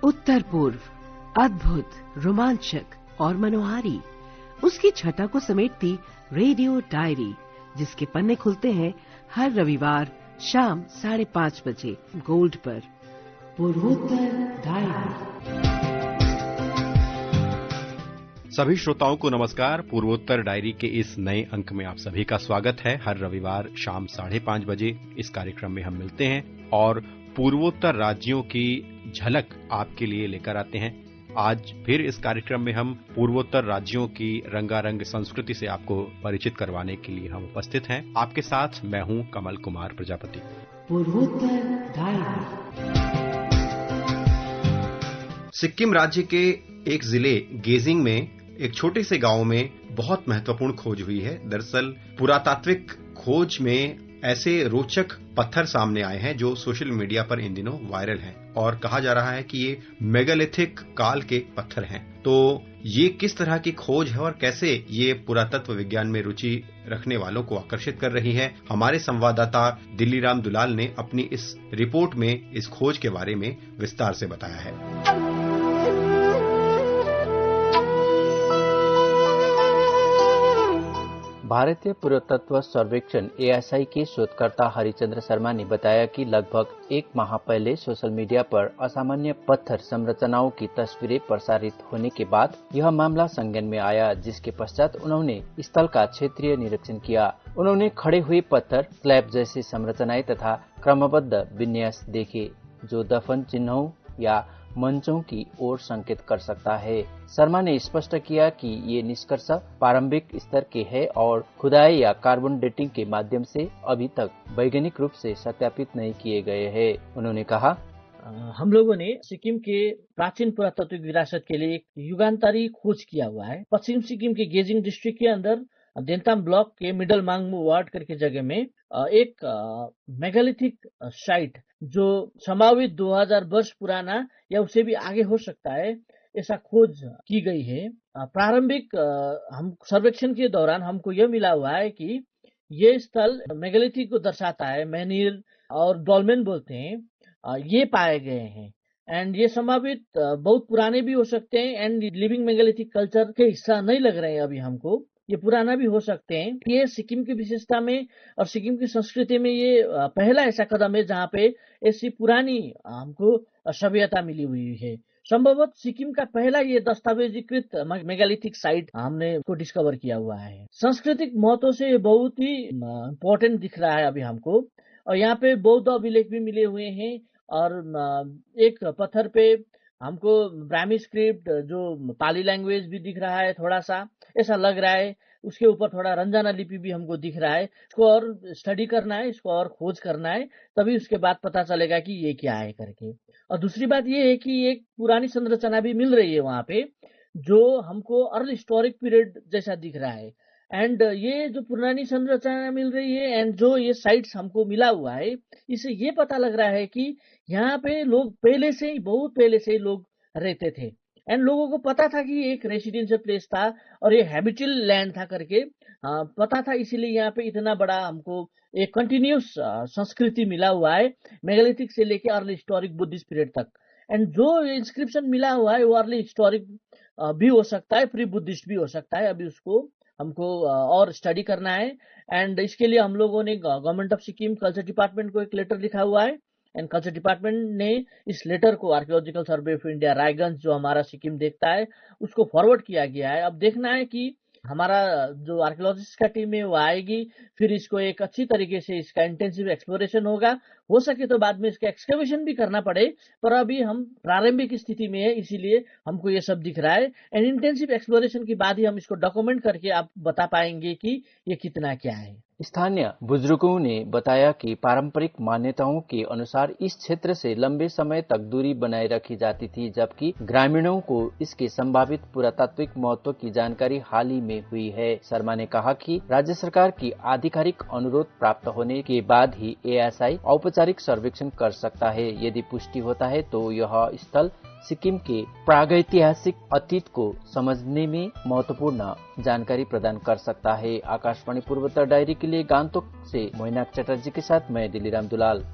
उत्तर पूर्व अद्भुत, रोमांचक और मनोहारी, उसकी छटा को समेटती रेडियो डायरी, जिसके पन्ने खुलते हैं हर रविवार शाम 5:30 बजे गोल्ड पर। पूर्वोत्तर डायरी। सभी श्रोताओं को नमस्कार। पूर्वोत्तर डायरी के इस नए अंक में आप सभी का स्वागत है। हर रविवार शाम 5:30 बजे इस कार्यक्रम में हम मिलते हैं और पूर्वोत्तर राज्यों की झलक आपके लिए लेकर आते हैं। आज फिर इस कार्यक्रम में हम पूर्वोत्तर राज्यों की रंगारंग संस्कृति से आपको परिचित करवाने के लिए हम उपस्थित हैं। आपके साथ मैं हूं कमल कुमार प्रजापति। पूर्वोत्तर डायरी। सिक्किम राज्य के एक जिले गेजिंग में एक छोटे से गांव में बहुत महत्वपूर्ण खोज हुई है। दरअसल पुरातात्विक खोज में ऐसे रोचक पत्थर सामने आए हैं जो सोशल मीडिया पर इन दिनों वायरल हैं और कहा जा रहा है कि ये मेगालिथिक काल के पत्थर हैं। तो ये किस तरह की खोज है और कैसे ये पुरातत्व विज्ञान में रुचि रखने वालों को आकर्षित कर रही है, हमारे संवाददाता दिल्लीराम दुलाल ने अपनी इस रिपोर्ट में इस खोज के बारे में विस्तार से बताया है। भारतीय पुरातत्व सर्वेक्षण एएसआई के शोधकर्ता हरिचंद्र शर्मा ने बताया कि लगभग 1 माह पहले सोशल मीडिया पर असामान्य पत्थर संरचनाओं की तस्वीरें प्रसारित होने के बाद यह मामला संज्ञान में आया, जिसके पश्चात उन्होंने स्थल का क्षेत्रीय निरीक्षण किया। उन्होंने खड़े हुए पत्थर, स्लैब जैसी संरचनाएं तथा क्रमबद्ध विन्यास देखे जो दफन चिन्हों या मंचों की ओर संकेत कर सकता है। शर्मा ने स्पष्ट किया कि ये निष्कर्ष प्रारंभिक स्तर के हैं और खुदाई या कार्बन डेटिंग के माध्यम से अभी तक वैज्ञानिक रूप से सत्यापित नहीं किए गए हैं। उन्होंने कहा, हम लोगों ने सिक्किम के प्राचीन पुरातात्विक विरासत के लिए एक युगांतरी खोज किया हुआ है। पश्चिम सिक्किम के गेजिंग डिस्ट्रिक्ट के अंदर देंताम ब्लॉक के मिडल मांगमू वार्ड करके जगह में एक मेगालिथिक साइट जो संभावित 2000 वर्ष पुराना या उससे भी आगे हो सकता है, ऐसा खोज की गई है। प्रारंभिक हम सर्वेक्षण के दौरान हमको यह मिला हुआ है कि ये स्थल मेगालिथिक को दर्शाता है। मेहनीर और डॉल्मेन बोलते हैं, ये पाए गए हैं एंड ये संभावित बहुत पुराने भी हो सकते हैं एंड लिविंग मेगालिथिक कल्चर के हिस्सा नहीं लग रहे हैं अभी हमको। ये पुराना भी हो सकते हैं। ये सिक्किम की विशेषता में और सिक्किम की संस्कृति में ये पहला ऐसा कदम है जहाँ पे ऐसी पुरानी हमको सभ्यता मिली हुई है। संभवतः सिक्किम का पहला ये दस्तावेजीकृत मेगालिथिक साइट हमने को डिस्कवर किया हुआ है। सांस्कृतिक महत्व से ये बहुत ही इम्पोर्टेंट दिख रहा है अभी हमको। और यहाँ पे बौद्ध अभिलेख भी मिले हुए हैं और एक पत्थर पे हमको ब्राह्मी स्क्रिप्ट जो पाली लैंग्वेज भी दिख रहा है, थोड़ा सा ऐसा लग रहा है। उसके ऊपर थोड़ा रंजाना लिपि भी हमको दिख रहा है। इसको और स्टडी करना है, इसको और खोज करना है, तभी उसके बाद पता चलेगा कि ये क्या है करके। और दूसरी बात ये है कि एक पुरानी संरचना भी मिल रही है वहाँ पे जो हमको अर्ली हिस्टोरिक पीरियड जैसा दिख रहा है। एंड ये जो पुरानी संरचना मिल रही है एंड जो ये साइट्स हमको मिला हुआ है, इससे ये पता लग रहा है कि यहाँ पे लोग पहले से ही, बहुत पहले से ही लोग रहते थे एंड लोगों को पता था कि एक रेसिडेंशियल प्लेस था और ये हैबिचुअल लैंड था करके पता था। इसीलिए यहाँ पे इतना बड़ा हमको एक कंटिन्यूस संस्कृति मिला हुआ है मेगालिथिक से लेके अर्ली हिस्टोरिक बुद्धिस्ट पीरियड तक। एंड जो इंस्क्रिप्शन मिला हुआ है वो अर्ली हिस्टोरिक भी हो सकता है, प्री बुद्धिस्ट भी हो सकता है। अभी उसको हमको और स्टडी करना है एंड इसके लिए हम लोगों ने government of Sikkim culture department को एक लेटर लिखा हुआ है एंड कल्चर डिपार्टमेंट ने इस लेटर को archaeological survey of India Raiganj जो हमारा सिक्किम देखता है उसको फॉरवर्ड किया गया है। अब देखना है कि हमारा जो आर्कियोलॉजिस्ट का टीम है वो आएगी, फिर इसको एक अच्छी तरीके से इसका इंटेंसिव एक्सप्लोरेशन होगा। हो सके तो बाद में इसका एक्सकवेशन भी करना पड़े, पर अभी हम प्रारंभिक स्थिति में है, इसीलिए हमको ये सब दिख रहा है एंड इंटेंसिव एक्सप्लोरेशन के बाद ही हम इसको डॉक्यूमेंट करके आप बता पाएंगे कि ये कितना क्या है। स्थानीय बुजुर्गों ने बताया कि पारंपरिक मान्यताओं के अनुसार इस क्षेत्र से लंबे समय तक दूरी बनाए रखी जाती थी, जबकि ग्रामीणों को इसके संभावित पुरातात्विक महत्व की जानकारी हाल ही में हुई है। शर्मा ने कहा कि राज्य सरकार की आधिकारिक अनुरोध प्राप्त होने के बाद ही एएसआई औपचारिक सर्वेक्षण कर सकता है। यदि पुष्टि होता है तो यह स्थल सिक्किम के प्रागैतिहासिक अतीत को समझने में महत्वपूर्ण जानकारी प्रदान कर सकता है। आकाशवाणी पूर्वोत्तर डायरी के लिए गान्तोक से मोइनाक चटर्जी के साथ मैं दिल्लीराम दुलाल।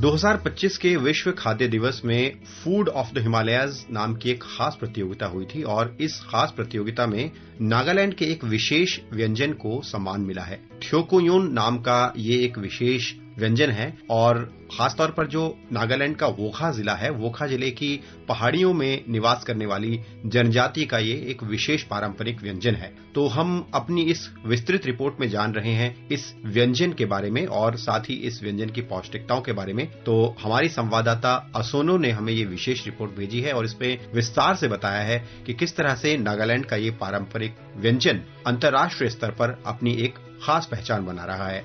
2025 के विश्व खाद्य दिवस में फूड ऑफ द हिमालयाज नाम की एक खास प्रतियोगिता हुई थी और इस खास प्रतियोगिता में नागालैंड के एक विशेष व्यंजन को सम्मान मिला है। थ्योकोयोन नाम का ये एक विशेष व्यंजन है और खासतौर पर जो नागालैंड का वोखा जिला है, वोखा जिले की पहाड़ियों में निवास करने वाली जनजाति का ये एक विशेष पारंपरिक व्यंजन है। तो हम अपनी इस विस्तृत रिपोर्ट में जान रहे हैं इस व्यंजन के बारे में और साथ ही इस व्यंजन की पौष्टिकताओं के बारे में। तो हमारी संवाददाता असोनो ने हमें ये विशेष रिपोर्ट भेजी है और इसमें विस्तार से बताया है कि किस तरह से नागालैंड का ये पारंपरिक व्यंजन अंतर्राष्ट्रीय स्तर पर अपनी एक खास पहचान बना रहा है।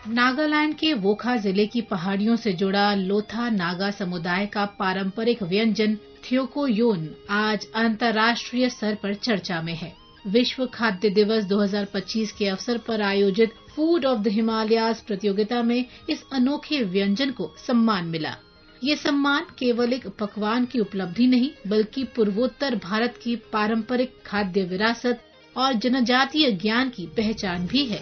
नागालैंड के वोखा जिले की पहाड़ियों से जुड़ा लोथा नागा समुदाय का पारंपरिक व्यंजन थ्योकोयोन आज अंतर्राष्ट्रीय स्तर पर चर्चा में है। विश्व खाद्य दिवस 2025 के अवसर पर आयोजित फूड ऑफ द हिमालयाज प्रतियोगिता में इस अनोखे व्यंजन को सम्मान मिला। ये सम्मान केवल एक पकवान की उपलब्धि नहीं बल्कि पूर्वोत्तर भारत की पारंपरिक खाद्य विरासत और जनजातीय ज्ञान की पहचान भी है।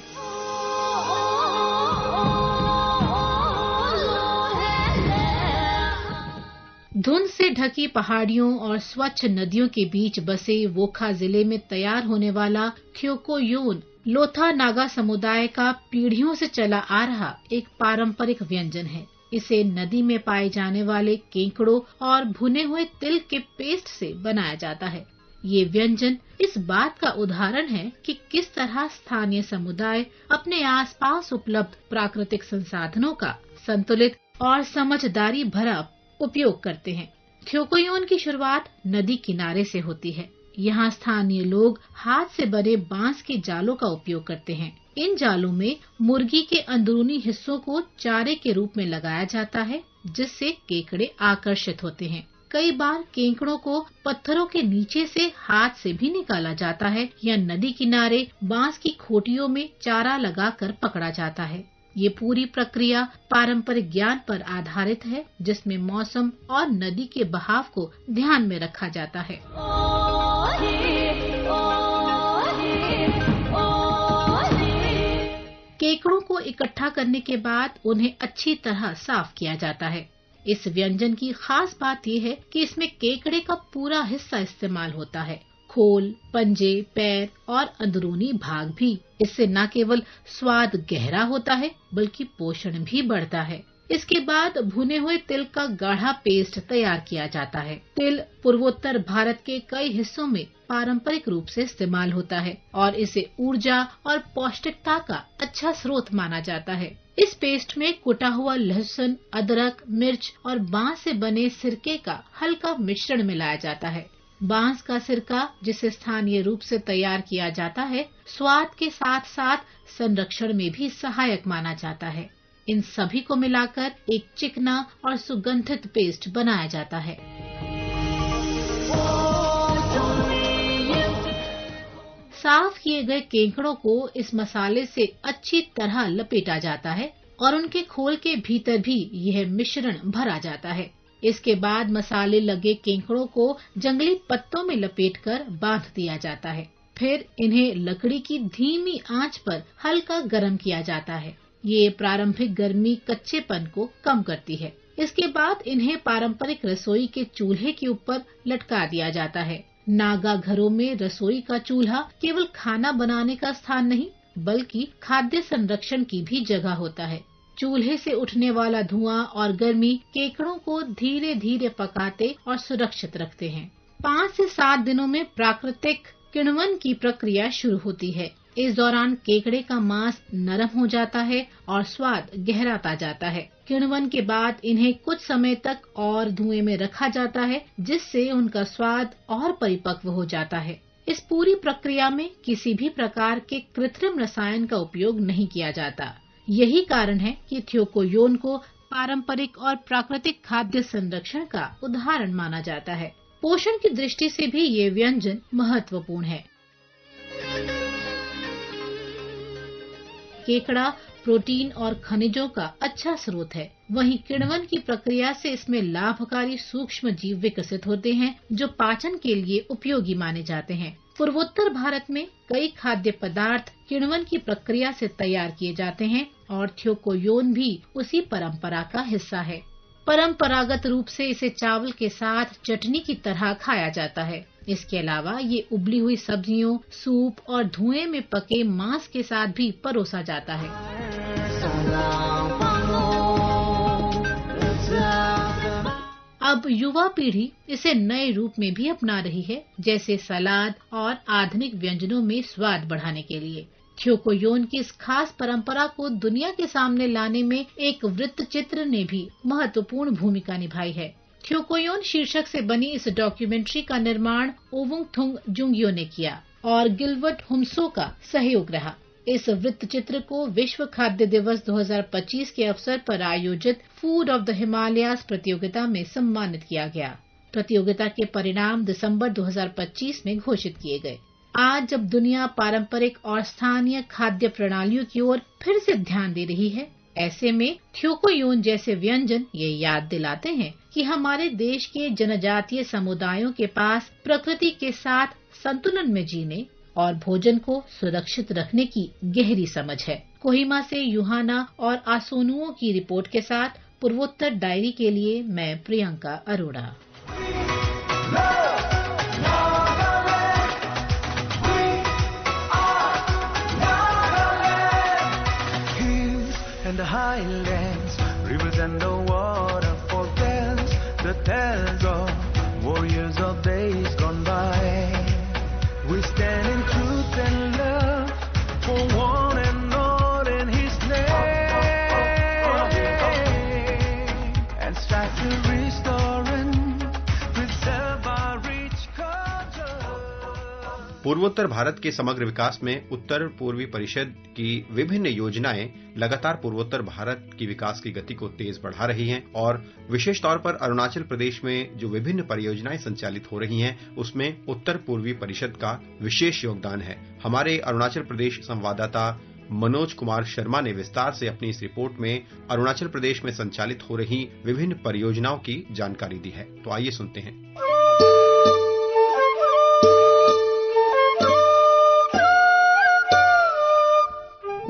धुंध से ढकी पहाड़ियों और स्वच्छ नदियों के बीच बसे वोखा जिले में तैयार होने वाला थ्योकोयोन लोथा नागा समुदाय का पीढ़ियों से चला आ रहा एक पारंपरिक व्यंजन है। इसे नदी में पाए जाने वाले केंकड़ों और भुने हुए तिल के पेस्ट से बनाया जाता है। ये व्यंजन इस बात का उदाहरण है कि किस तरह स्थानीय समुदाय अपने आसपास उपलब्ध प्राकृतिक संसाधनों का संतुलित और समझदारी भरा उपयोग करते हैं। थ्योकोयोन की शुरुआत नदी किनारे से होती है। यहाँ स्थानीय लोग हाथ से बने बांस के जालों का उपयोग करते हैं। इन जालों में मुर्गी के अंदरूनी हिस्सों को चारे के रूप में लगाया जाता है, जिससे केकड़े आकर्षित होते हैं। कई बार केकड़ों को पत्थरों के नीचे से हाथ से भी निकाला जाता है या नदी किनारे बांस की खोटियों में चारा लगाकर पकड़ा जाता है। ये पूरी प्रक्रिया पारंपरिक ज्ञान पर आधारित है, जिसमें मौसम और नदी के बहाव को ध्यान में रखा जाता है। केकड़ों को इकट्ठा करने के बाद उन्हें अच्छी तरह साफ किया जाता है। इस व्यंजन की खास बात यह है कि इसमें केकड़े का पूरा हिस्सा इस्तेमाल होता है, खोल, पंजे, पैर और अंदरूनी भाग भी। इससे न केवल स्वाद गहरा होता है बल्कि पोषण भी बढ़ता है। इसके बाद भुने हुए तिल का गाढ़ा पेस्ट तैयार किया जाता है। तिल पूर्वोत्तर भारत के कई हिस्सों में पारंपरिक रूप से इस्तेमाल होता है और इसे ऊर्जा और पौष्टिकता का अच्छा स्रोत माना जाता है। इस पेस्ट में कुटा हुआ लहसुन, अदरक, मिर्च और बांस से बने सिरके का हल्का मिश्रण मिलाया जाता है। बांस का सिरका, जिसे स्थानीय रूप से तैयार किया जाता है, स्वाद के साथ साथ संरक्षण में भी सहायक माना जाता है। इन सभी को मिलाकर एक चिकना और सुगंधित पेस्ट बनाया जाता है। साफ किए गए केकड़ों को इस मसाले से अच्छी तरह लपेटा जाता है और उनके खोल के भीतर भी यह मिश्रण भरा जाता है। इसके बाद मसाले लगे केकड़ों को जंगली पत्तों में लपेटकर बांध दिया जाता है। फिर इन्हें लकड़ी की धीमी आंच पर हल्का गर्म किया जाता है। ये प्रारंभिक गर्मी कच्चेपन को कम करती है। इसके बाद इन्हें पारंपरिक रसोई के चूल्हे के ऊपर लटका दिया जाता है। नागा घरों में रसोई का चूल्हा केवल खाना बनाने का स्थान नहीं बल्कि खाद्य संरक्षण की भी जगह होता है। चूल्हे से उठने वाला धुआं और गर्मी केकड़ों को धीरे धीरे पकाते और सुरक्षित रखते हैं। 5 से 7 दिनों में प्राकृतिक किण्वन की प्रक्रिया शुरू होती है। इस दौरान केकड़े का मांस नरम हो जाता है और स्वाद गहराता जाता है। किण्वन के बाद इन्हें कुछ समय तक और धुएं में रखा जाता है, जिससे उनका स्वाद और परिपक्व हो जाता है। इस पूरी प्रक्रिया में किसी भी प्रकार के कृत्रिम रसायन का उपयोग नहीं किया जाता। यही कारण है कि थ्योकोयोन को पारंपरिक और प्राकृतिक खाद्य संरक्षण का उदाहरण माना जाता है। पोषण की दृष्टि से भी ये व्यंजन महत्वपूर्ण है। केकड़ा प्रोटीन और खनिजों का अच्छा स्रोत है। वहीं किण्वन की प्रक्रिया से इसमें लाभकारी सूक्ष्म जीव विकसित होते हैं जो पाचन के लिए उपयोगी माने जाते हैं। पूर्वोत्तर भारत में कई खाद्य पदार्थ किण्वन की प्रक्रिया से तैयार किए जाते हैं और थ्योकोयोन भी उसी परंपरा का हिस्सा है। परंपरागत रूप से इसे चावल के साथ चटनी की तरह खाया जाता है। इसके अलावा ये उबली हुई सब्जियों, सूप और धुएं में पके मांस के साथ भी परोसा जाता है। अब युवा पीढ़ी इसे नए रूप में भी अपना रही है, जैसे सलाद और आधुनिक व्यंजनों में स्वाद बढ़ाने के लिए। थ्योकोयोन की इस खास परंपरा को दुनिया के सामने लाने में एक वृत्त चित्र ने भी महत्वपूर्ण भूमिका निभाई है। थ्योकोयोन शीर्षक से बनी इस डॉक्यूमेंट्री का निर्माण ओवुंगथुंग जुंगियो ने किया और गिलबर्ट हुम्सो का सहयोग रहा। इस वृत्त चित्र को विश्व खाद्य दिवस 2025 के अवसर पर आयोजित फूड ऑफ द हिमालयाज प्रतियोगिता में सम्मानित किया गया। प्रतियोगिता के परिणाम दिसंबर 2025 में घोषित किए गए। आज जब दुनिया पारंपरिक और स्थानीय खाद्य प्रणालियों की ओर फिर से ध्यान दे रही है, ऐसे में थ्योकोयोन जैसे व्यंजन ये याद दिलाते हैं कि हमारे देश के जनजातीय समुदायों के पास प्रकृति के साथ संतुलन में जीने और भोजन को सुरक्षित रखने की गहरी समझ है। कोहिमा से यूहाना और आसोनुओं की रिपोर्ट के साथ पूर्वोत्तर डायरी के लिए मैं Priyanka Arora. And the highlands, rivers and the waterfalls, the tales of warriors of days gone by. We stand in truth and love for one and all in His name, and strive to restore and preserve our rich culture. पूर्वोत्तर भारत के समग्र विकास में उत्तर पूर्वी परिषद की विभिन्न योजनाएं लगातार पूर्वोत्तर भारत की विकास की गति को तेज बढ़ा रही हैं और विशेष तौर पर अरुणाचल प्रदेश में जो विभिन्न परियोजनाएं संचालित हो रही हैं उसमें उत्तर पूर्वी परिषद का विशेष योगदान है। हमारे अरुणाचल प्रदेश संवाददाता मनोज कुमार शर्मा ने विस्तार से अपनी इस रिपोर्ट में अरुणाचल प्रदेश में संचालित हो रही विभिन्न परियोजनाओं की जानकारी दी है। तो आइए सुनते हैं।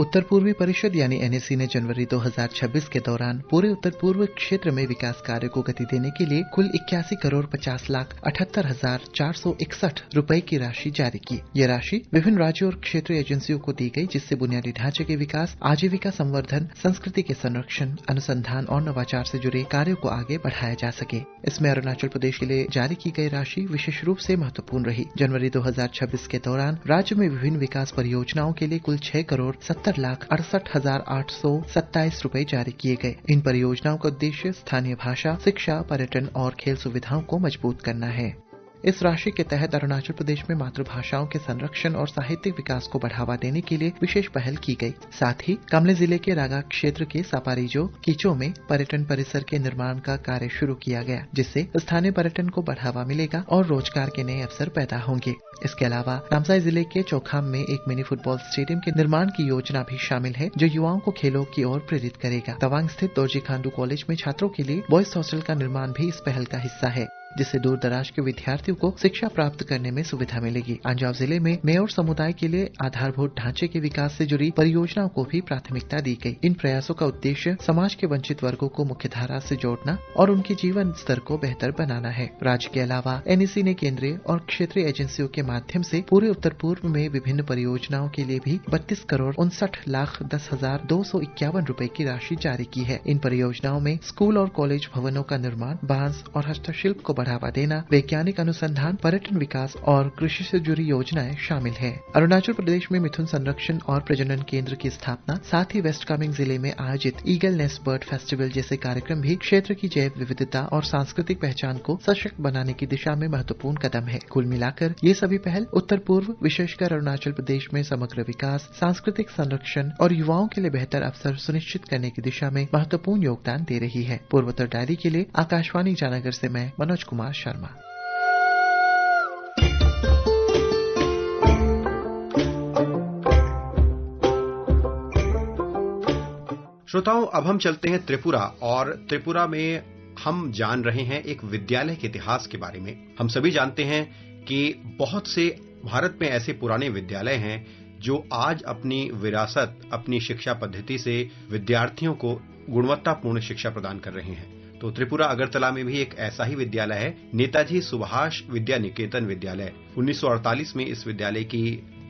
उत्तर पूर्वी परिषद यानी एनएसी ने जनवरी 2026 के दौरान पूरे उत्तर पूर्व क्षेत्र में विकास कार्य को गति देने के लिए कुल 81 करोड़ 50 लाख 78,461 रुपए की राशि जारी की। ये राशि विभिन्न राज्यों और क्षेत्रीय एजेंसियों को दी गई, जिससे बुनियादी ढांचे के विकास, आजीविका संवर्धन, संस्कृति के संरक्षण, अनुसंधान और नवाचार से जुड़े कार्यों को आगे बढ़ाया जा सके। इसमें अरुणाचल प्रदेश के लिए जारी की गई राशि विशेष रूप से महत्वपूर्ण रही। जनवरी 2026 के दौरान राज्य में विभिन्न विकास परियोजनाओं के लिए कुल 6 करोड़ 70,68,827 रुपए जारी किए गए। इन परियोजनाओं का उद्देश्य स्थानीय भाषा, शिक्षा, पर्यटन और खेल सुविधाओं को मजबूत करना है। इस राशि के तहत अरुणाचल प्रदेश में मातृभाषाओं के संरक्षण और साहित्यिक विकास को बढ़ावा देने के लिए विशेष पहल की गई। साथ ही कामले जिले के रागा क्षेत्र के सापारीजो कीचो में पर्यटन परिसर के निर्माण का कार्य शुरू किया गया, जिससे स्थानीय पर्यटन को बढ़ावा मिलेगा और रोजगार के नए अवसर पैदा होंगे। इसके अलावा नामसाई जिले के चौखाम में एक मिनी फुटबॉल स्टेडियम के निर्माण की योजना भी शामिल है, जो युवाओं को खेलों की ओर प्रेरित करेगा। तवांग स्थित दोरजी खांडू कॉलेज में छात्रों के लिए बॉयज हॉस्टल का निर्माण भी इस पहल का हिस्सा है, जिससे दूर दराज के विद्यार्थियों को शिक्षा प्राप्त करने में सुविधा मिलेगी। अंजाव जिले में मेयर समुदाय के लिए आधारभूत ढांचे के विकास से जुड़ी परियोजनाओं को भी प्राथमिकता दी गई। इन प्रयासों का उद्देश्य समाज के वंचित वर्गों को मुख्य धारा से जोड़ना और उनके जीवन स्तर को बेहतर बनाना है। राज्य के अलावा एनईसी ने केंद्रीय और क्षेत्रीय एजेंसियों के माध्यम से पूरे उत्तर पूर्व में विभिन्न परियोजनाओं के लिए भी 32 करोड़ 59,10,251 रुपए की राशि जारी की है। इन परियोजनाओं में स्कूल और कॉलेज भवनों का निर्माण, बांस और हस्तशिल्प को बढ़ावा देना, वैज्ञानिक अनुसंधान, पर्यटन विकास और कृषि से जुड़ी योजनाएं शामिल है। अरुणाचल प्रदेश में मिथुन संरक्षण और प्रजनन केंद्र की स्थापना, साथ ही वेस्ट कामेंग जिले में आयोजित ईगल नेस्ट बर्ड फेस्टिवल जैसे कार्यक्रम भी क्षेत्र की जैव विविधता और सांस्कृतिक पहचान को सशक्त बनाने की दिशा में महत्वपूर्ण कदम है। कुल मिलाकर ये सभी पहल उत्तर पूर्व, विशेषकर अरुणाचल प्रदेश में समग्र विकास, सांस्कृतिक संरक्षण और युवाओं के लिए बेहतर अवसर सुनिश्चित करने की दिशा में महत्वपूर्ण योगदान दे रही है। पूर्वोत्तर डायरी के लिए आकाशवाणी ईटानगर से मैं मनोज कुमार शर्मा। श्रोताओं, अब हम चलते हैं त्रिपुरा, और त्रिपुरा में हम जान रहे हैं एक विद्यालय के इतिहास के बारे में। हम सभी जानते हैं कि बहुत से भारत में ऐसे पुराने विद्यालय हैं जो आज अपनी विरासत, अपनी शिक्षा पद्धति से विद्यार्थियों को गुणवत्तापूर्ण शिक्षा प्रदान कर रहे हैं। तो त्रिपुरा अगरतला में भी एक ऐसा ही विद्यालय है, नेताजी सुभाष विद्या निकेतन विद्यालय। 1948 में इस विद्यालय की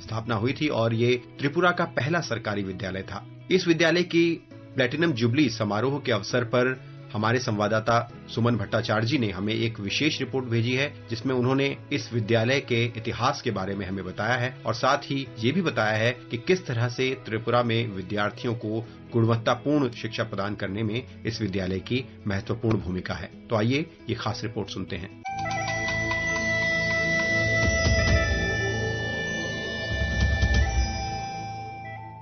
स्थापना हुई थी और ये त्रिपुरा का पहला सरकारी विद्यालय था। इस विद्यालय की प्लेटिनम जुबली समारोह के अवसर पर हमारे संवाददाता सुमन भट्टाचार्य जी ने हमें एक विशेष रिपोर्ट भेजी है, जिसमें उन्होंने इस विद्यालय के इतिहास के बारे में हमें बताया है और साथ ही ये भी बताया है कि किस तरह से त्रिपुरा में विद्यार्थियों को गुणवत्तापूर्ण शिक्षा प्रदान करने में इस विद्यालय की महत्वपूर्ण भूमिका है। तो आइए ये खास रिपोर्ट सुनते हैं।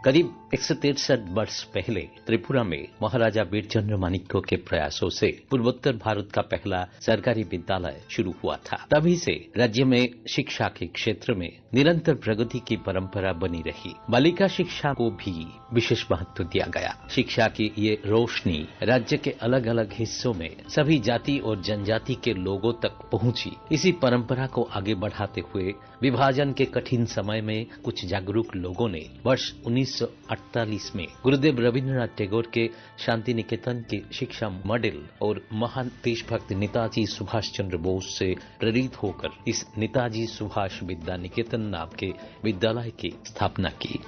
करीब 163 वर्ष पहले त्रिपुरा में महाराजा बीरचंद्र माणिक्य के प्रयासों से पूर्वोत्तर भारत का पहला सरकारी विद्यालय शुरू हुआ था। तभी से राज्य में शिक्षा के क्षेत्र में निरंतर प्रगति की परंपरा बनी रही। बालिका शिक्षा को भी विशेष महत्व दिया गया। शिक्षा की ये रोशनी राज्य के अलग अलग हिस्सों में सभी जाति और जनजाति के लोगों तक पहुंची। इसी परंपरा को आगे बढ़ाते हुए विभाजन के कठिन समय में कुछ जागरूक लोगों ने वर्ष 1948 में गुरुदेव रविन्द्रनाथ टैगोर के शांति निकेतन के शिक्षा मॉडल और महान देशभक्त नेताजी सुभाष चंद्र बोस से प्रेरित होकर इस नेताजी सुभाष विद्या निकेतन नाम के विद्यालय की स्थापना की।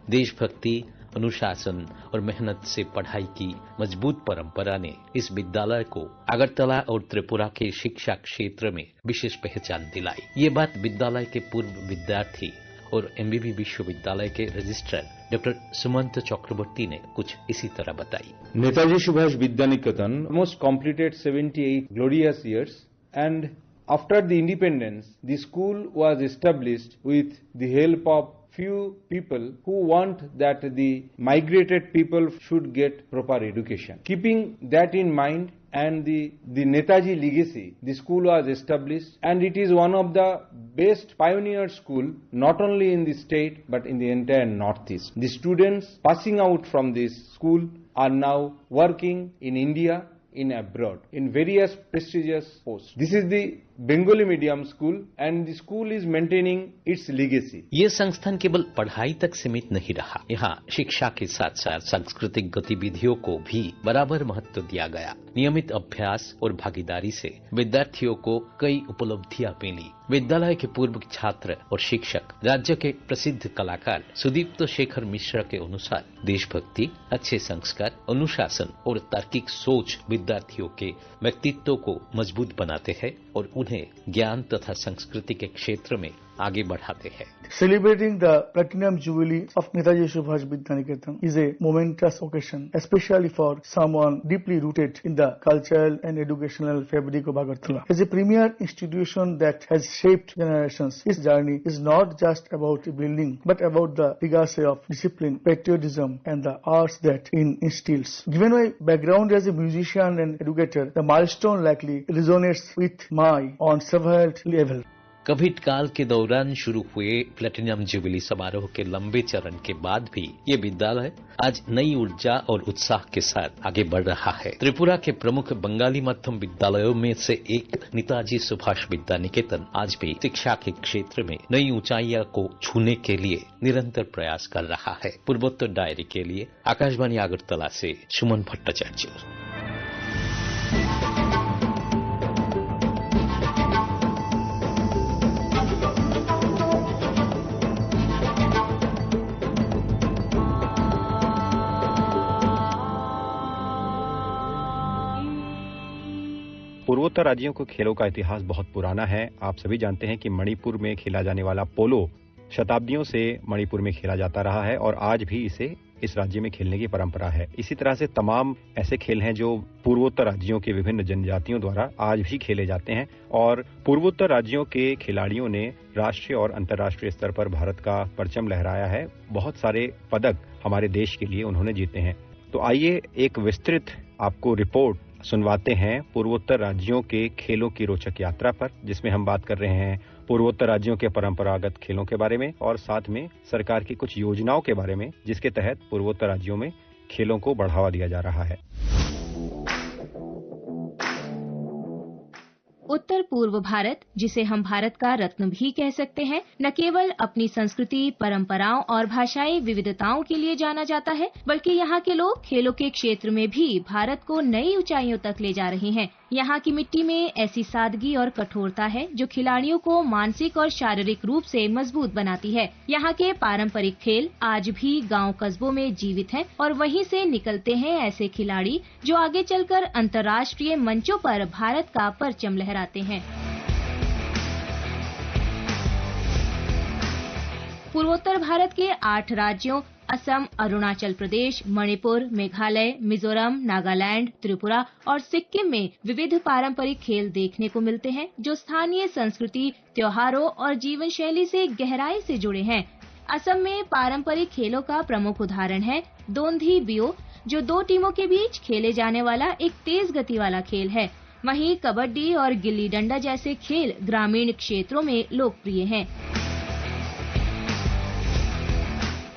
देशभक्ति, अनुशासन और मेहनत से पढ़ाई की मजबूत परंपरा ने इस विद्यालय को अगरतला और त्रिपुरा के शिक्षा क्षेत्र में विशेष पहचान दिलाई। ये बात विद्यालय के पूर्व विद्यार्थी और एमबीबी विश्वविद्यालय के रजिस्ट्रार डॉक्टर सुमंत चक्रवर्ती ने कुछ इसी तरह बताई। Netaji Subhash Vidya Niketan almost completed 78 glorious years, and after the independence, the school was established with the help of few people who want that the migrated people should get proper education. Keeping that in mind and the Netaji legacy, the school was established, and it is one of the best pioneer school not only in the state but in the entire Northeast. The students passing out from this school are now working in India, in abroad, in various prestigious posts. This is the Bengali medium school and the school is maintaining its legacy. ये संस्थान केवल पढ़ाई तक सीमित नहीं रहा। यहाँ शिक्षा के साथ साथ सांस्कृतिक गतिविधियों को भी बराबर महत्व दिया गया। नियमित अभ्यास और भागीदारी से विद्यार्थियों को कई उपलब्धियां मिली। विद्यालय के पूर्व छात्र और शिक्षक राज्य के प्रसिद्ध कलाकार सुदीप्त शेखर मिश्रा के अनुसार देशभक्ति, अच्छे संस्कार, अनुशासन और तार्किक सोच विद्यार्थियों के व्यक्तित्व को मजबूत बनाते हैं और उन्हें ज्ञान तथा संस्कृति के क्षेत्र में आगे बढ़ाते हैं। Celebrating the Platinum Jubilee of Netaji Subhash Vidya Niketan is a momentous occasion, especially for someone deeply rooted in the cultural and educational fabric of Agartala. As a premier institution that has shaped generations, its journey is not just about a building, but about the legacy of discipline, patriotism, and the arts that it instills. Given my background as a musician and educator, the milestone likely resonates with my on several levels. Covid काल के दौरान शुरू हुए platinum jubilee समारोह के लंबे चरण के बाद भी ये विद्यालय आज नई ऊर्जा और उत्साह के साथ आगे बढ़ रहा है। त्रिपुरा के प्रमुख बंगाली मध्यम विद्यालयों में से एक नेताजी सुभाष विद्या निकेतन आज भी शिक्षा के क्षेत्र में नई ऊंचाइयों को छूने के लिए निरंतर प्रयास कर रहा है। पूर्वोत्तर डायरी के लिए आकाशवाणी अगरतला से सुमन भट्टाचार्य। पूर्वोत्तर राज्यों के खेलों का इतिहास बहुत पुराना है। आप सभी जानते हैं कि मणिपुर में खेला जाने वाला पोलो शताब्दियों से मणिपुर में खेला जाता रहा है और आज भी इसे इस राज्य में खेलने की परंपरा है। इसी तरह से तमाम ऐसे खेल हैं जो पूर्वोत्तर राज्यों के विभिन्न जनजातियों द्वारा आज भी खेले जाते हैं और पूर्वोत्तर राज्यों के खिलाड़ियों ने राष्ट्रीय और अंतर्राष्ट्रीय स्तर पर भारत का परचम लहराया है। बहुत सारे पदक हमारे देश के लिए उन्होंने जीते हैं। तो आइए एक विस्तृत आपको रिपोर्ट सुनवाते हैं पूर्वोत्तर राज्यों के खेलों की रोचक यात्रा पर, जिसमें हम बात कर रहे हैं पूर्वोत्तर राज्यों के परंपरागत खेलों के बारे में और साथ में सरकार की कुछ योजनाओं के बारे में जिसके तहत पूर्वोत्तर राज्यों में खेलों को बढ़ावा दिया जा रहा है। उत्तर पूर्व भारत, जिसे हम भारत का रत्न भी कह सकते हैं, न केवल अपनी संस्कृति, परंपराओं और भाषाई विविधताओं के लिए जाना जाता है, बल्कि यहाँ के लोग खेलों के क्षेत्र में भी भारत को नई ऊंचाइयों तक ले जा रहे हैं। यहाँ की मिट्टी में ऐसी सादगी और कठोरता है जो खिलाड़ियों को मानसिक और शारीरिक रूप से मजबूत बनाती है। यहाँ के पारंपरिक खेल आज भी गांव कस्बों में जीवित हैं और वहीं से निकलते हैं ऐसे खिलाड़ी जो आगे चलकर अंतर्राष्ट्रीय मंचों पर भारत का परचम लहराते हैं। पूर्वोत्तर भारत के 8 राज्यों असम, अरुणाचल प्रदेश, मणिपुर, मेघालय, मिजोरम, नागालैंड, त्रिपुरा और सिक्किम में विविध पारंपरिक खेल देखने को मिलते हैं जो स्थानीय संस्कृति, त्योहारों और जीवन शैली से गहराई से जुड़े हैं। असम में पारंपरिक खेलों का प्रमुख उदाहरण है दोंधी बियो, जो 2 टीमों के बीच खेले जाने वाला एक तेज गति वाला खेल है। वहीं कबड्डी और गिल्ली डंडा जैसे खेल ग्रामीण क्षेत्रों में लोकप्रिय हैं।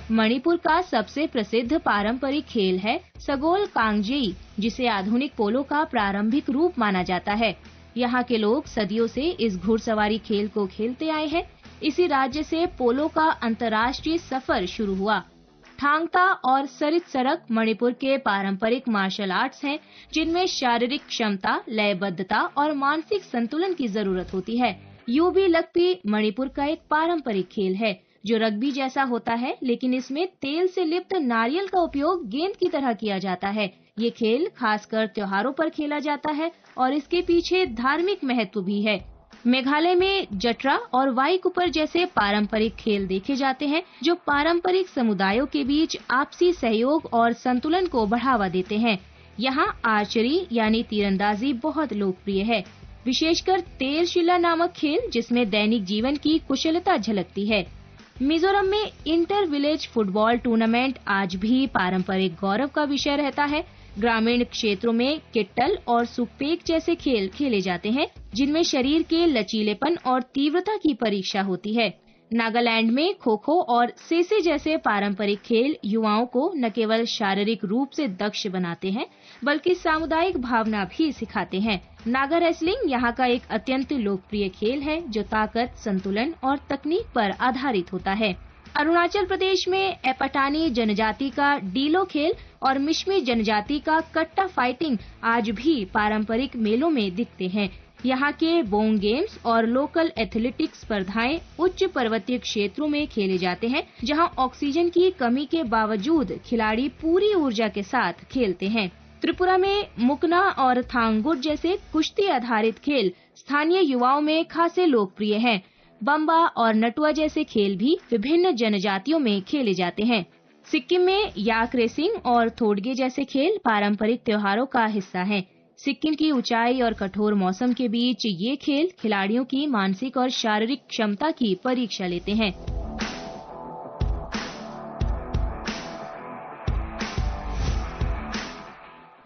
मणिपुर का सबसे प्रसिद्ध पारंपरिक खेल है सगोल कांगजेई, जिसे आधुनिक पोलो का प्रारंभिक रूप माना जाता है। यहाँ के लोग सदियों से इस घुड़सवारी खेल को खेलते आए हैं। इसी राज्य से पोलो का अंतर्राष्ट्रीय सफर शुरू हुआ। थांगता और सरित सरक मणिपुर के पारंपरिक मार्शल आर्ट्स हैं, जिनमें शारीरिक क्षमता, लयबद्धता और मानसिक संतुलन की जरूरत होती है। यूबी लकपी मणिपुर का एक पारंपरिक खेल है जो रग्बी जैसा होता है, लेकिन इसमें तेल से लिप्त नारियल का उपयोग गेंद की तरह किया जाता है। ये खेल खासकर त्योहारों पर खेला जाता है और इसके पीछे धार्मिक महत्व भी है। मेघालय में जटरा और वाईकुपर जैसे पारंपरिक खेल देखे जाते हैं जो पारंपरिक समुदायों के बीच आपसी सहयोग और संतुलन को बढ़ावा देते हैं। यहाँ आर्चरी यानी तीरंदाजी बहुत लोकप्रिय है, विशेषकर तेरशिला नामक खेल जिसमें दैनिक जीवन की कुशलता झलकती है। मिजोरम में इंटर विलेज फुटबॉल टूर्नामेंट आज भी पारंपरिक गौरव का विषय रहता है। ग्रामीण क्षेत्रों में किट्टल और सुकपेक जैसे खेल खेले जाते हैं, जिनमें शरीर के लचीलेपन और तीव्रता की परीक्षा होती है। नागालैंड में खो खो और सेसे जैसे पारंपरिक खेल युवाओं को न केवल शारीरिक रूप से दक्ष बनाते हैं, बल्कि सामुदायिक भावना भी सिखाते हैं। नागा रेसलिंग यहाँ का एक अत्यंत लोकप्रिय खेल है जो ताकत, संतुलन और तकनीक पर आधारित होता है। अरुणाचल प्रदेश में एपटानी जनजाति का डीलो खेल और मिश्मी जनजाति का कट्टा फाइटिंग आज भी पारंपरिक मेलों में दिखते हैं। यहाँ के बोंग गेम्स और लोकल एथलेटिक्स स्पर्धाएं उच्च पर्वतीय क्षेत्रों में खेले जाते हैं, जहाँ ऑक्सीजन की कमी के बावजूद खिलाड़ी पूरी ऊर्जा के साथ खेलते हैं। त्रिपुरा में मुकना और थांगुट जैसे कुश्ती आधारित खेल स्थानीय युवाओं में खासे लोकप्रिय हैं। बम्बा और नटुआ जैसे खेल भी विभिन्न जनजातियों में खेले जाते हैं। सिक्किम में याक रेसिंग और थोड़गे जैसे खेल पारंपरिक त्योहारों का हिस्सा हैं। सिक्किम की ऊंचाई और कठोर मौसम के बीच ये खेल खिलाड़ियों की मानसिक और शारीरिक क्षमता की परीक्षा लेते हैं।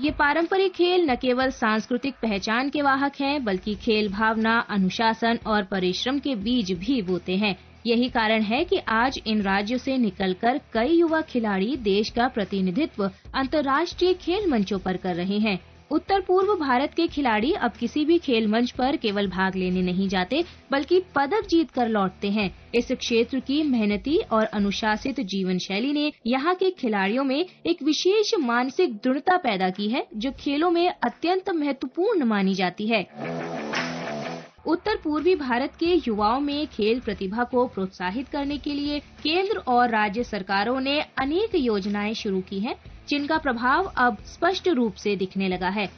ये पारंपरिक खेल न केवल सांस्कृतिक पहचान के वाहक हैं, बल्कि खेल भावना, अनुशासन और परिश्रम के बीज भी बोते हैं। यही कारण है कि आज इन राज्यों से निकलकर कई युवा खिलाड़ी देश का प्रतिनिधित्व अंतर्राष्ट्रीय खेल मंचों पर कर रहे हैं। उत्तर पूर्व भारत के खिलाड़ी अब किसी भी खेल मंच पर केवल भाग लेने नहीं जाते, बल्कि पदक जीत कर लौटते हैं। इस क्षेत्र की मेहनती और अनुशासित जीवन शैली ने यहाँ के खिलाड़ियों में एक विशेष मानसिक दृढ़ता पैदा की है, जो खेलों में अत्यंत महत्वपूर्ण मानी जाती है। उत्तर पूर्वी भारत के युवाओं में खेल प्रतिभा को प्रोत्साहित करने के लिए केंद्र और राज्य सरकारों ने अनेक योजनाएं शुरू की हैं, जिनका प्रभाव अब स्पष्ट रूप से दिखने लगा है।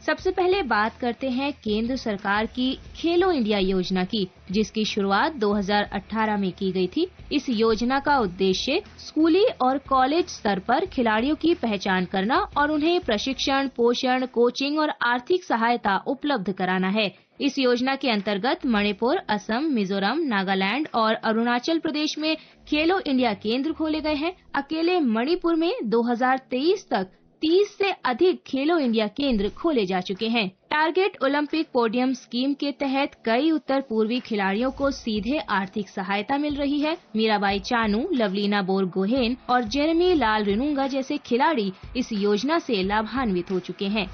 सबसे पहले बात करते हैं केंद्र सरकार की खेलो इंडिया योजना की, जिसकी शुरुआत 2018 में की गई थी। इस योजना का उद्देश्य स्कूली और कॉलेज स्तर पर खिलाड़ियों की पहचान करना और उन्हें प्रशिक्षण, पोषण, कोचिंग और आर्थिक सहायता उपलब्ध कराना है। इस योजना के अंतर्गत मणिपुर, असम, मिजोरम, नागालैंड और अरुणाचल प्रदेश में खेलो इंडिया केंद्र खोले गए हैं। अकेले मणिपुर में 2023 तक 30 से अधिक खेलो इंडिया केंद्र खोले जा चुके हैं। टारगेट ओलंपिक पोडियम स्कीम के तहत कई उत्तर पूर्वी खिलाड़ियों को सीधे आर्थिक सहायता मिल रही है। मीराबाई चानू, लवलीना बोरगोहेन और जेरेमी लाल रिनुंगा जैसे खिलाड़ी इस योजना से लाभान्वित हो चुके हैं।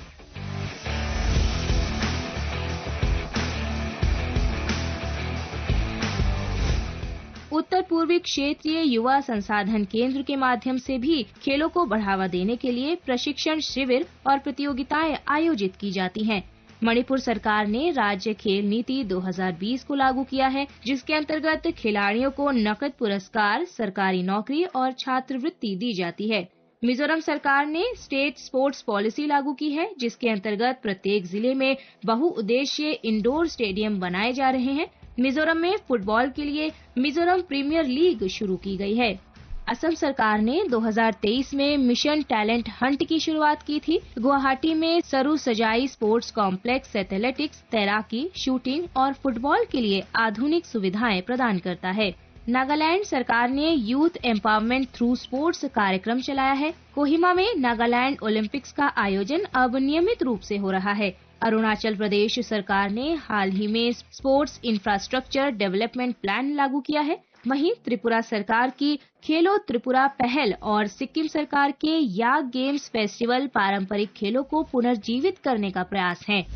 पूर्वी क्षेत्रीय युवा संसाधन केंद्र के माध्यम से भी खेलों को बढ़ावा देने के लिए प्रशिक्षण शिविर और प्रतियोगिताएं आयोजित की जाती हैं। मणिपुर सरकार ने राज्य खेल नीति 2020 को लागू किया है, जिसके अंतर्गत खिलाड़ियों को नकद पुरस्कार, सरकारी नौकरी और छात्रवृत्ति दी जाती है। मिजोरम सरकार ने स्टेट स्पोर्ट्स पॉलिसी लागू की है, जिसके अंतर्गत प्रत्येक जिले में बहुउद्देशीय इंडोर स्टेडियम बनाए जा रहे हैं। मिजोरम में फुटबॉल के लिए मिजोरम प्रीमियर लीग शुरू की गई है। असम सरकार ने 2023 में मिशन टैलेंट हंट की शुरुआत की थी। गुवाहाटी में सरू सजाई स्पोर्ट्स कॉम्प्लेक्स एथलेटिक्स, तैराकी, शूटिंग और फुटबॉल के लिए आधुनिक सुविधाएं प्रदान करता है। नागालैंड सरकार ने यूथ एम्पावरमेंट थ्रू स्पोर्ट्स कार्यक्रम चलाया है। कोहिमा में नागालैंड ओलंपिक्स का आयोजन अब नियमित रूप से हो रहा है। अरुणाचल प्रदेश सरकार ने हाल ही में स्पोर्ट्स इंफ्रास्ट्रक्चर डेवलपमेंट प्लान लागू किया है। वहीं त्रिपुरा सरकार की खेलो त्रिपुरा पहल और सिक्किम सरकार के याक गेम्स फेस्टिवल पारंपरिक खेलों को पुनर्जीवित करने का प्रयास है।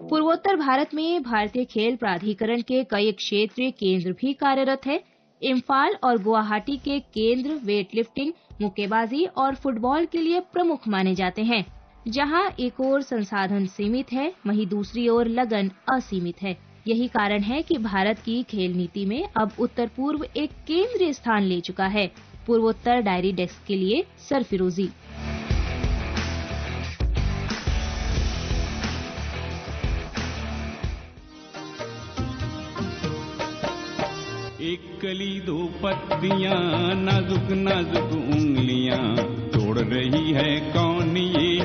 पूर्वोत्तर भारत में भारतीय खेल प्राधिकरण के कई क्षेत्रीय केंद्र भी कार्यरत है। इम्फाल और गुवाहाटी के केंद्र वेट लिफ्टिंग, मुक्केबाजी और फुटबॉल के लिए प्रमुख माने जाते हैं। जहां एक ओर संसाधन सीमित है, वहीं दूसरी ओर लगन असीमित है। यही कारण है कि भारत की खेल नीति में अब उत्तर पूर्व एक केंद्रीय स्थान ले चुका है। पूर्वोत्तर डायरी डेस्क के लिए सरफिरोजी। एक कली दो पत्तियां, नाजुक नाजुक उंगलियां, तोड़ रही है कौन ये?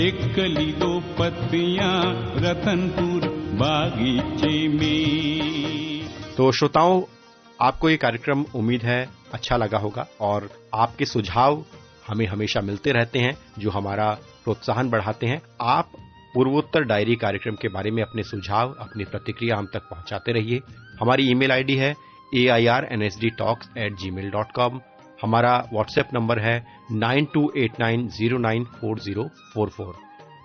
एक कली दो पत्तियां, रतनपुर बागीचे में। तो श्रोताओं, आपको ये कार्यक्रम उम्मीद है अच्छा लगा होगा और आपके सुझाव हमें हमेशा मिलते रहते हैं, जो हमारा प्रोत्साहन बढ़ाते हैं। आप पूर्वोत्तर डायरी कार्यक्रम के बारे में अपने सुझाव, अपनी प्रतिक्रिया हम तक पहुंचाते रहिए। हमारी ईमेल आईडी है airnsdtalks@gmail.com। हमारा व्हाट्सएप नंबर है 9289094044।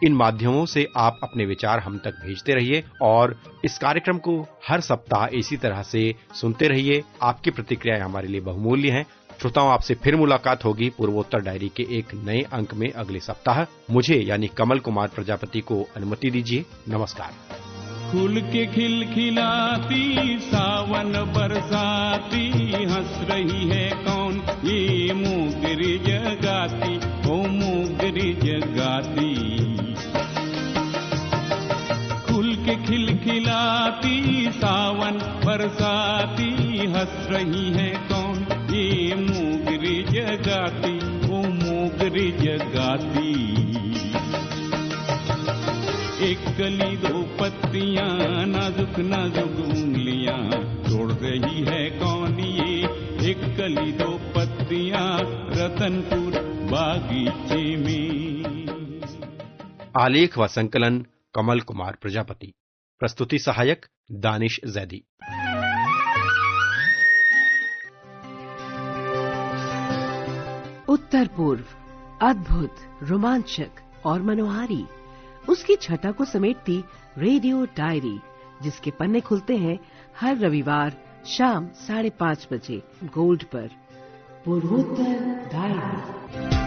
इन माध्यमों से आप अपने विचार हम तक भेजते रहिए और इस कार्यक्रम को हर सप्ताह इसी तरह से सुनते रहिए। आपकी प्रतिक्रियाएं हमारे लिए बहुमूल्य हैं। श्रोताओं, आपसे फिर मुलाकात होगी पूर्वोत्तर डायरी के एक नए अंक में अगले सप्ताह। मुझे यानी कमल कुमार प्रजापति को अनुमति दीजिए। नमस्कार। फूल के खिलखिलाती सावन बरसाती, हंस रही है कौन? ये मोगरी जगाती, ओ मोगरी जगाती। फूल के खिलखिलाती सावन बरसाती, हंस रही है कौन? ये मोगरी जगाती, ओ मोगरी जगाती। एक कली दो पत्तियां, नाजुक नाजुक उंगलियां, तोड़ रही है कौन ये? एक कली दो पत्तियां, रतनपुर बागीचे में। आलेख व संकलन कमल कुमार प्रजापति। प्रस्तुति सहायक दानिश जैदी। उत्तर पूर्व अद्भुत, रोमांचक और मनोहारी, उसकी छटा को समेटती रेडियो डायरी, जिसके पन्ने खुलते हैं हर रविवार शाम 5:30 बजे गोल्ड पर। पूर्वोत्तर डायरी।